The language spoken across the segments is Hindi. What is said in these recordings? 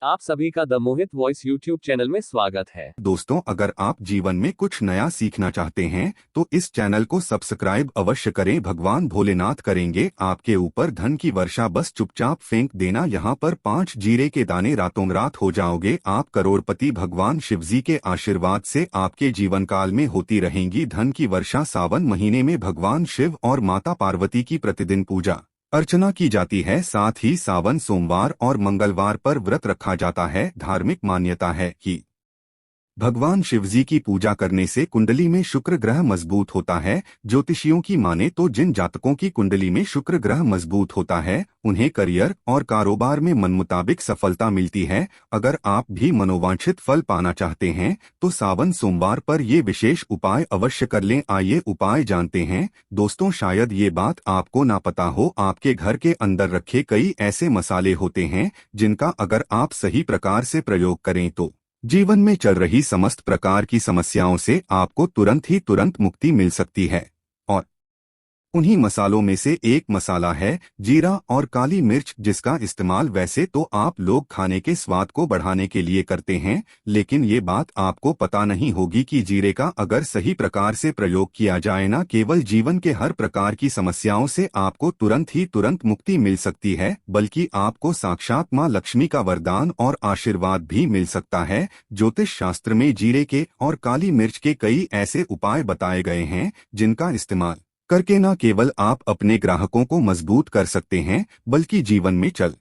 आप सभी का the Mohit voice YouTube channel में स्वागत है। दोस्तों, अगर आप जीवन में कुछ नया सीखना चाहते हैं तो इस चैनल को सब्सक्राइब अवश्य करें। भगवान भोलेनाथ करेंगे आपके ऊपर धन की वर्षा, बस चुपचाप फेंक देना यहाँ पर 5 जीरे के दाने, रातों रात हो जाओगे आप करोड़पति। भगवान शिवजी के आशीर्वाद से आपके जीवन काल में होती रहेंगी धन की वर्षा। सावन महीने में भगवान शिव और माता पार्वती की प्रतिदिन पूजा अर्चना की जाती है। साथ ही सावन सोमवार और मंगलवार पर व्रत रखा जाता है। धार्मिक मान्यता है कि भगवान शिवजी की पूजा करने से कुंडली में शुक्र ग्रह मजबूत होता है। ज्योतिषियों की माने तो जिन जातकों की कुंडली में शुक्र ग्रह मजबूत होता है उन्हें करियर और कारोबार में मनमुताबिक सफलता मिलती है। अगर आप भी मनोवांछित फल पाना चाहते हैं तो सावन सोमवार पर ये विशेष उपाय अवश्य कर लें। आइए उपाय जानते हैं। दोस्तों, शायद ये बात आपको ना पता हो, आपके घर के अंदर रखे कई ऐसे मसाले होते हैं जिनका अगर आप सही प्रकार से प्रयोग करें तो जीवन में चल रही समस्त प्रकार की समस्याओं से आपको तुरंत मुक्ति मिल सकती है। और उन्हीं मसालों में से एक मसाला है जीरा और काली मिर्च, जिसका इस्तेमाल वैसे तो आप लोग खाने के स्वाद को बढ़ाने के लिए करते हैं, लेकिन ये बात आपको पता नहीं होगी कि जीरे का अगर सही प्रकार से प्रयोग किया जाए ना केवल जीवन के हर प्रकार की समस्याओं से आपको तुरंत मुक्ति मिल सकती है, बल्कि आपको साक्षात मां लक्ष्मी का वरदान और आशीर्वाद भी मिल सकता है। ज्योतिष शास्त्र में जीरे के और काली मिर्च के कई ऐसे उपाय बताए गए हैं जिनका इस्तेमाल करके न केवल आप अपने ग्राहकों को मजबूत कर सकते हैं, बल्कि जीवन में चल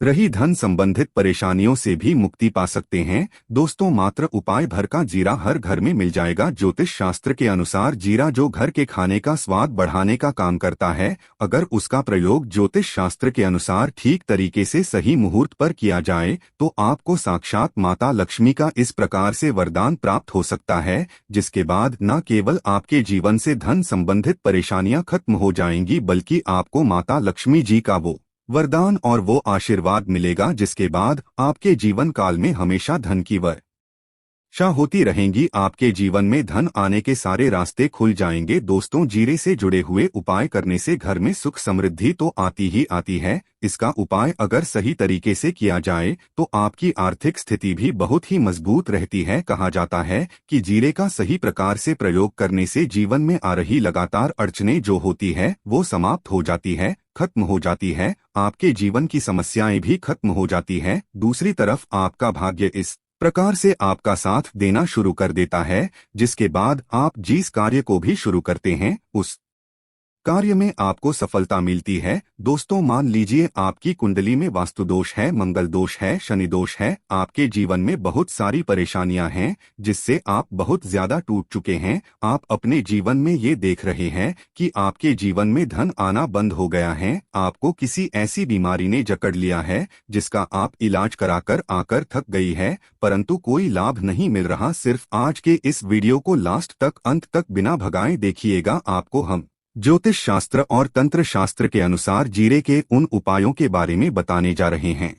रही धन संबंधित परेशानियों से भी मुक्ति पा सकते हैं। दोस्तों, मात्र उपाय भर का जीरा हर घर में मिल जाएगा। ज्योतिष शास्त्र के अनुसार जीरा जो घर के खाने का स्वाद बढ़ाने का काम करता है, अगर उसका प्रयोग ज्योतिष शास्त्र के अनुसार ठीक तरीके से सही मुहूर्त पर किया जाए तो आपको साक्षात माता लक्ष्मी का इस प्रकार से वरदान प्राप्त हो सकता है, जिसके बाद न केवल आपके जीवन से धन संबंधित परेशानियां खत्म हो जाएंगी, बल्कि आपको माता लक्ष्मी जी का वो वरदान और वो आशीर्वाद मिलेगा जिसके बाद आपके जीवन काल में हमेशा धन की वर्षा होती रहेंगी। आपके जीवन में धन आने के सारे रास्ते खुल जाएंगे। दोस्तों, जीरे से जुड़े हुए उपाय करने से घर में सुख समृद्धि तो आती ही आती है। इसका उपाय अगर सही तरीके से किया जाए तो आपकी आर्थिक स्थिति भी बहुत ही मजबूत रहती है। कहा जाता है कि जीरे का सही प्रकार से प्रयोग करने से जीवन में आ रही लगातार अड़चनें जो होती है वो समाप्त हो जाती है, खत्म हो जाती है। आपके जीवन की समस्याएं भी खत्म हो जाती है। दूसरी तरफ आपका भाग्य इस प्रकार से आपका साथ देना शुरू कर देता है, जिसके बाद आप जिस कार्य को भी शुरू करते हैं उस कार्य में आपको सफलता मिलती है। दोस्तों, मान लीजिए आपकी कुंडली में वास्तु दोष है, मंगल दोष है, शनि दोष है, आपके जीवन में बहुत सारी परेशानियां हैं जिससे आप बहुत ज्यादा टूट चुके हैं। आप अपने जीवन में ये देख रहे हैं कि आपके जीवन में धन आना बंद हो गया है, आपको किसी ऐसी बीमारी ने जकड़ लिया है जिसका आप इलाज कराकर आकर थक गई है, परंतु कोई लाभ नहीं मिल रहा। सिर्फ आज के इस वीडियो को लास्ट तक, अंत तक बिना भगाए देखिएगा। आपको हम ज्योतिष शास्त्र और तंत्र शास्त्र के अनुसार जीरे के उन उपायों के बारे में बताने जा रहे हैं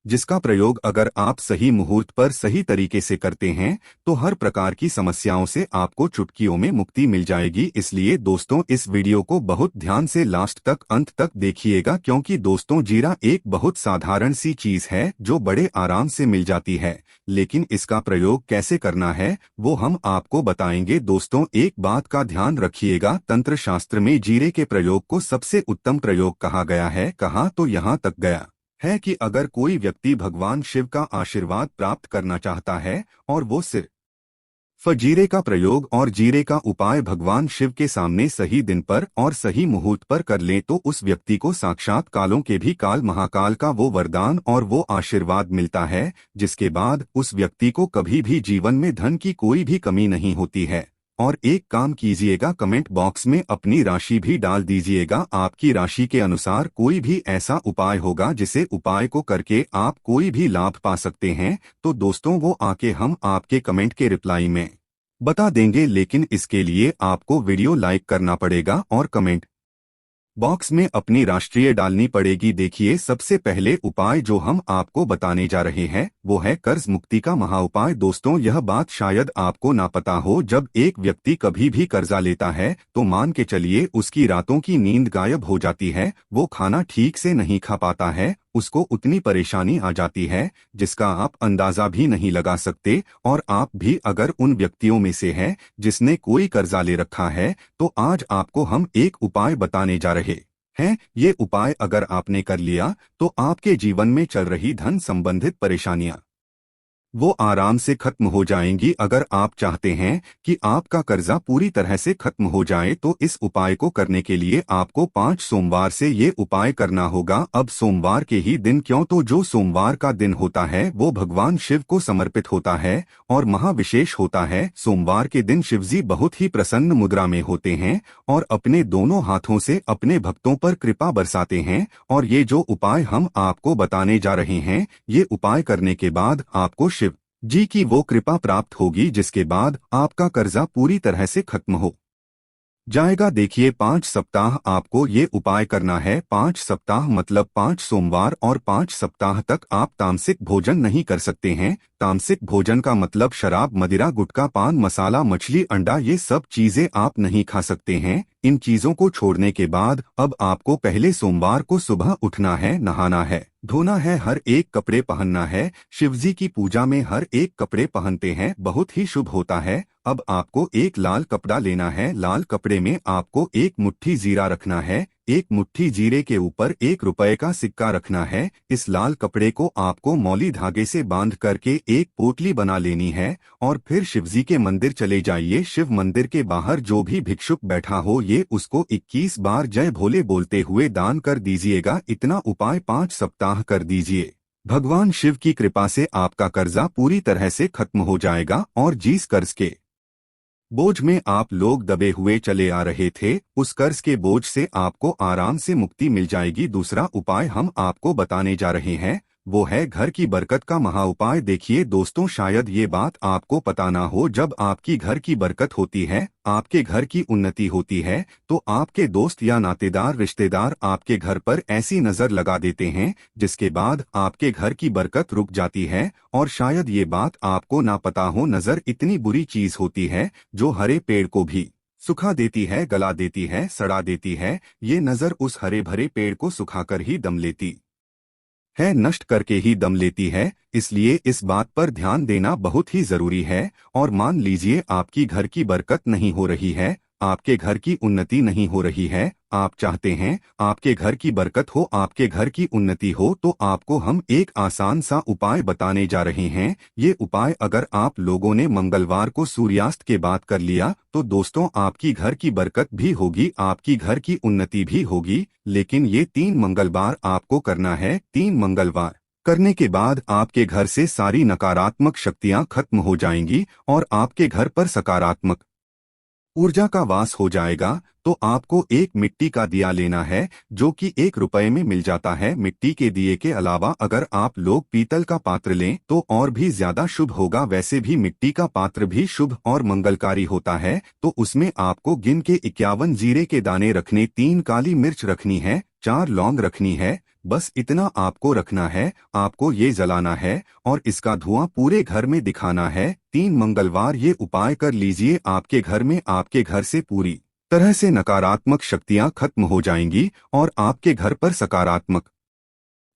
जिसका प्रयोग अगर आप सही मुहूर्त पर सही तरीके से करते हैं तो हर प्रकार की समस्याओं से आपको चुटकियों में मुक्ति मिल जाएगी। इसलिए दोस्तों, इस वीडियो को बहुत ध्यान से लास्ट तक, अंत तक देखिएगा, क्योंकि दोस्तों जीरा एक बहुत साधारण सी चीज है जो बड़े आराम से मिल जाती है, लेकिन इसका प्रयोग कैसे करना है वो हम आपको बताएंगे। दोस्तों, एक बात का ध्यान रखिएगा, तंत्र शास्त्र में जीरे के प्रयोग को सबसे उत्तम प्रयोग कहा गया है। कहा तो यहाँ तक गया है कि अगर कोई व्यक्ति भगवान शिव का आशीर्वाद प्राप्त करना चाहता है और वो सिर्फ जीरे का प्रयोग और जीरे का उपाय भगवान शिव के सामने सही दिन पर और सही मुहूर्त पर कर ले तो उस व्यक्ति को साक्षात कालों के भी काल महाकाल का वो वरदान और वो आशीर्वाद मिलता है, जिसके बाद उस व्यक्ति को कभी भी जीवन में धन की कोई भी कमी नहीं होती है। और एक काम कीजिएगा, कमेंट बॉक्स में अपनी राशि भी डाल दीजिएगा। आपकी राशि के अनुसार कोई भी ऐसा उपाय होगा जिसे उपाय को करके आप कोई भी लाभ पा सकते हैं, तो दोस्तों वो आके हम आपके कमेंट के रिप्लाई में बता देंगे, लेकिन इसके लिए आपको वीडियो लाइक करना पड़ेगा और कमेंट बॉक्स में अपनी राष्ट्रीय डालनी पड़ेगी। देखिए, सबसे पहले उपाय जो हम आपको बताने जा रहे हैं वो है कर्ज मुक्ति का महाउपाय। दोस्तों, यह बात शायद आपको ना पता हो, जब एक व्यक्ति कभी भी कर्जा लेता है तो मान के चलिए उसकी रातों की नींद गायब हो जाती है, वो खाना ठीक से नहीं खा पाता है, उसको उतनी परेशानी आ जाती है जिसका आप अंदाजा भी नहीं लगा सकते। और आप भी अगर उन व्यक्तियों में से हैं जिसने कोई कर्जा ले रखा है, तो आज आपको हम एक उपाय बताने जा रहे हैं। ये उपाय अगर आपने कर लिया तो आपके जीवन में चल रही धन संबंधित परेशानियां वो आराम से खत्म हो जाएंगी। अगर आप चाहते हैं कि आपका कर्जा पूरी तरह से खत्म हो जाए, तो इस उपाय को करने के लिए आपको 5 सोमवार से ये उपाय करना होगा। अब सोमवार के ही दिन क्यों, तो जो सोमवार का दिन होता है वो भगवान शिव को समर्पित होता है और महाविशेष होता है। सोमवार के दिन शिवजी बहुत ही प्रसन्न मुद्रा में होते हैं और अपने दोनों हाथों से अपने भक्तों पर कृपा बरसाते हैं। और ये जो उपाय हम आपको बताने जा रहे हैं, ये उपाय करने के बाद आपको शिव जी की वो कृपा प्राप्त होगी जिसके बाद आपका कर्जा पूरी तरह से खत्म हो जाएगा। देखिए, 5 सप्ताह आपको ये उपाय करना है। 5 सप्ताह मतलब 5 सोमवार और 5 सप्ताह तक आप तामसिक भोजन नहीं कर सकते हैं। तामसिक भोजन का मतलब शराब, मदिरा, गुटखा, पान मसाला, मछली, अंडा, ये सब चीजें आप नहीं खा सकते हैं। इन चीजों को छोड़ने के बाद अब आपको पहले सोमवार को सुबह उठना है, नहाना है, धोना है, हर एक कपड़े पहनना है। शिवजी की पूजा में हर एक कपड़े पहनते हैं, बहुत ही शुभ होता है। अब आपको एक लाल कपड़ा लेना है। लाल कपड़े में आपको एक मुट्ठी जीरा रखना है। एक मुट्ठी जीरे के ऊपर 1 रुपए का सिक्का रखना है। इस लाल कपड़े को आपको मौली धागे से बांध करके एक पोटली बना लेनी है और फिर शिवजी के मंदिर चले जाइए। शिव मंदिर के बाहर जो भी भिक्षुक बैठा हो, ये उसको 21 बार जय भोले बोलते हुए दान कर दीजिएगा। इतना उपाय 5 सप्ताह कर दीजिए। भगवान शिव की कृपा से आपका कर्जा पूरी तरह से खत्म हो जाएगा और जिस कर्ज के बोझ में आप लोग दबे हुए चले आ रहे थे, उस कर्ज के बोझ से आपको आराम से मुक्ति मिल जाएगी। दूसरा उपाय हम आपको बताने जा रहे हैं, वो है घर की बरकत का महा उपाय। देखिए दोस्तों, शायद ये बात आपको पता ना हो, जब आपकी घर की बरकत होती है, आपके घर की उन्नति होती है, तो आपके दोस्त या नातेदार रिश्तेदार आपके घर पर ऐसी नजर लगा देते हैं जिसके बाद आपके घर की बरकत रुक जाती है। और शायद ये बात आपको ना पता हो, नजर इतनी बुरी चीज होती है जो हरे पेड़ को भी सुखा देती है, गला देती है, सड़ा देती है। ये नजर उस हरे भरे पेड़ को सुखाकर ही दम लेती है, नष्ट करके ही दम लेती है। इसलिए इस बात पर ध्यान देना बहुत ही जरूरी है। और मान लीजिए आपकी घर की बरकत नहीं हो रही है, आपके घर की उन्नति नहीं हो रही है, आप चाहते हैं आपके घर की बरकत हो, आपके घर की उन्नति हो, तो आपको हम एक आसान सा उपाय बताने जा रहे हैं। ये उपाय अगर आप लोगों ने मंगलवार को सूर्यास्त के बाद कर लिया, तो दोस्तों आपकी घर की बरकत भी होगी, आपकी घर की उन्नति भी होगी। लेकिन ये 3 मंगलवार आपको करना है। 3 मंगलवार करने के बाद आपके घर से सारी नकारात्मक शक्तियां खत्म हो जाएंगी और आपके घर पर सकारात्मक ऊर्जा का वास हो जाएगा। तो आपको एक मिट्टी का दिया लेना है जो कि 1 रुपए में मिल जाता है। मिट्टी के दिए के अलावा अगर आप लोग पीतल का पात्र लें तो और भी ज्यादा शुभ होगा। वैसे भी मिट्टी का पात्र भी शुभ और मंगलकारी होता है। तो उसमें आपको गिन के 51 जीरे के दाने रखने, 3 काली मिर्च रखनी है, 4 लौंग रखनी है। बस इतना आपको रखना है, आपको ये जलाना है और इसका धुआं पूरे घर में दिखाना है। 3 मंगलवार ये उपाय कर लीजिए, आपके घर में, आपके घर से पूरी तरह से नकारात्मक शक्तियां खत्म हो जाएंगी और आपके घर पर सकारात्मक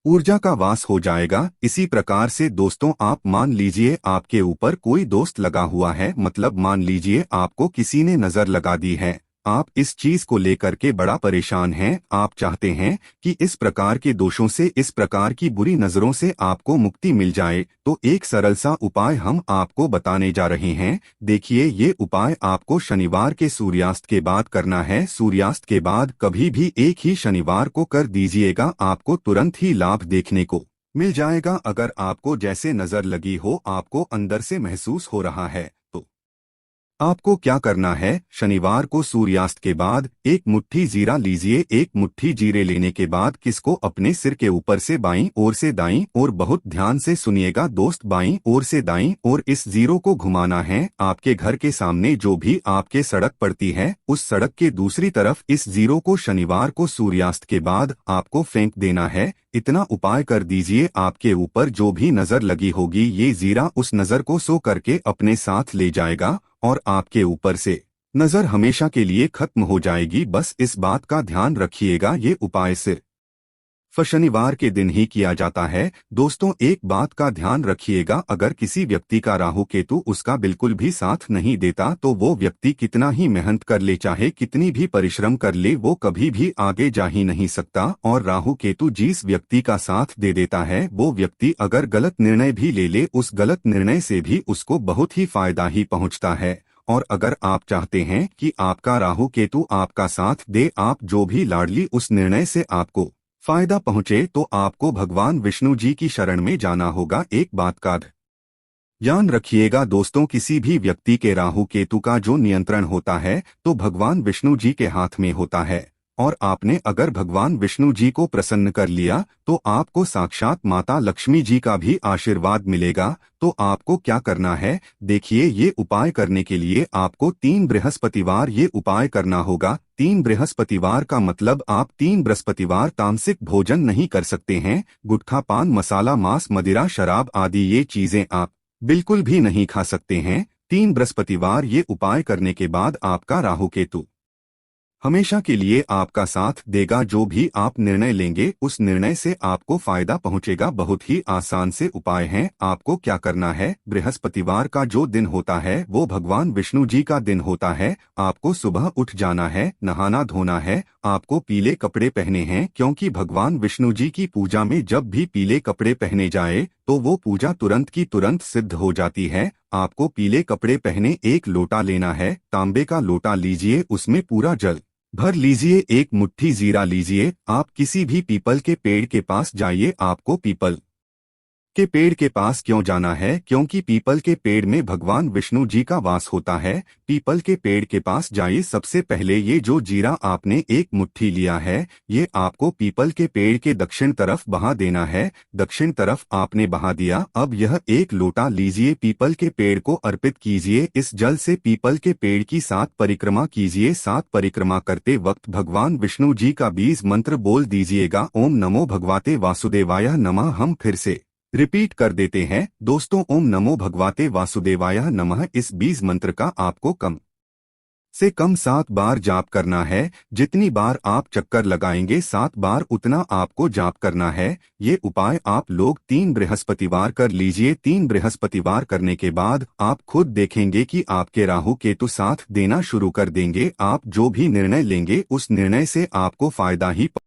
ऊर्जा का वास हो जाएगा। इसी प्रकार से दोस्तों, आप मान लीजिए आपके ऊपर कोई दोस्त लगा हुआ है, मतलब मान लीजिए आपको किसी ने नजर लगा दी है, आप इस चीज को लेकर के बड़ा परेशान हैं, आप चाहते हैं कि इस प्रकार के दोषों से, इस प्रकार की बुरी नजरों से आपको मुक्ति मिल जाए, तो एक सरल सा उपाय हम आपको बताने जा रहे हैं। देखिए, ये उपाय आपको शनिवार के सूर्यास्त के बाद करना है। सूर्यास्त के बाद कभी भी एक ही शनिवार को कर दीजिएगा, आपको तुरंत ही लाभ देखने को मिल जाएगा। अगर आपको जैसे नजर लगी हो, आपको अंदर से महसूस हो रहा है, तो आपको क्या करना है, शनिवार को सूर्यास्त के बाद 1 मुट्ठी जीरा लीजिए। 1 मुट्ठी जीरे लेने के बाद किसको अपने सिर के ऊपर से बाईं ओर से दाईं ओर, बहुत ध्यान से सुनिएगा दोस्त, बाईं ओर से दाईं ओर इस जीरो को घुमाना है। आपके घर के सामने जो भी आपके सड़क पड़ती है, उस सड़क के दूसरी तरफ इस जीरो को शनिवार को सूर्यास्त के बाद आपको फेंक देना है। इतना उपाय कर दीजिए, आपके ऊपर जो भी नजर लगी होगी, ये जीरा उस नजर को सो करके अपने साथ ले जाएगा और आपके ऊपर से नजर हमेशा के लिए खत्म हो जाएगी। बस इस बात का ध्यान रखिएगा, ये उपाय सिर्फ शनिवार के दिन ही किया जाता है। दोस्तों, एक बात का ध्यान रखिएगा, अगर किसी व्यक्ति का राहु केतु उसका बिल्कुल भी साथ नहीं देता तो वो व्यक्ति कितना ही मेहनत कर ले, चाहे कितनी भी परिश्रम कर ले, वो कभी भी आगे जा ही नहीं सकता। और राहु केतु जिस व्यक्ति का साथ दे देता है, वो व्यक्ति अगर गलत निर्णय भी ले ले, उस गलत निर्णय से भी उसको बहुत ही फायदा ही पहुंचता है। और अगर आप चाहते हैं कि आपका राहु केतु आपका साथ दे, आप जो भी लाडली उस निर्णय से आपको फायदा पहुंचे, तो आपको भगवान विष्णु जी की शरण में जाना होगा। एक बात का ध्यान रखिएगा दोस्तों, किसी भी व्यक्ति के राहु केतु का जो नियंत्रण होता है तो भगवान विष्णु जी के हाथ में होता है। और आपने अगर भगवान विष्णु जी को प्रसन्न कर लिया तो आपको साक्षात माता लक्ष्मी जी का भी आशीर्वाद मिलेगा। तो आपको क्या करना है, देखिए, ये उपाय करने के लिए आपको 3 बृहस्पतिवार ये उपाय करना होगा। 3 बृहस्पतिवार का मतलब आप 3 बृहस्पतिवार तामसिक भोजन नहीं कर सकते हैं। गुटखा, पान मसाला, मांस, मदिरा, शराब आदि ये चीजें आप बिल्कुल भी नहीं खा सकते हैं। 3 बृहस्पतिवार ये उपाय करने के बाद आपका राहु केतु हमेशा के लिए आपका साथ देगा। जो भी आप निर्णय लेंगे उस निर्णय से आपको फायदा पहुंचेगा। बहुत ही आसान से उपाय हैं। आपको क्या करना है, बृहस्पतिवार का जो दिन होता है वो भगवान विष्णु जी का दिन होता है। आपको सुबह उठ जाना है, नहाना धोना है, आपको पीले कपड़े पहने हैं, क्योंकि भगवान विष्णु जी की पूजा में जब भी पीले कपड़े पहने जाए तो वो पूजा तुरंत की तुरंत सिद्ध हो जाती है। आपको पीले कपड़े पहने एक लोटा लेना है, तांबे का लोटा लीजिए, उसमें पूरा जल भर लीजिए, एक मुट्ठी जीरा लीजिए। आप किसी भी पीपल के पेड़ के पास जाइए। आपको पीपल के पेड़ के पास क्यों जाना है, क्योंकि पीपल के पेड़ में भगवान विष्णु जी का वास होता है। पीपल के पेड़ के पास जाइए। सबसे पहले ये जो जीरा आपने एक मुट्ठी लिया है, ये आपको पीपल के पेड़ के दक्षिण तरफ बहा देना है। दक्षिण तरफ आपने बहा दिया। अब यह एक लोटा लीजिए, पीपल के पेड़ को अर्पित कीजिए। इस जल से पीपल के पेड़ की 7 परिक्रमा कीजिए। 7 परिक्रमा करते वक्त भगवान विष्णु जी का 20 मंत्र बोल दीजिएगा। ओम नमो भगवते वासुदेवाय नमः। हम फिर से रिपीट कर देते हैं दोस्तों, ओम नमो भगवते वासुदेवाय नमः। इस 20 मंत्र का आपको कम से कम 7 बार जाप करना है। जितनी बार आप चक्कर लगाएंगे 7 बार उतना आपको जाप करना है। ये उपाय आप लोग 3 बृहस्पतिवार कर लीजिए। 3 बृहस्पतिवार करने के बाद आप खुद देखेंगे कि आपके राहु केतु साथ देना शुरू कर देंगे। आप जो भी निर्णय लेंगे उस निर्णय से आपको फायदा ही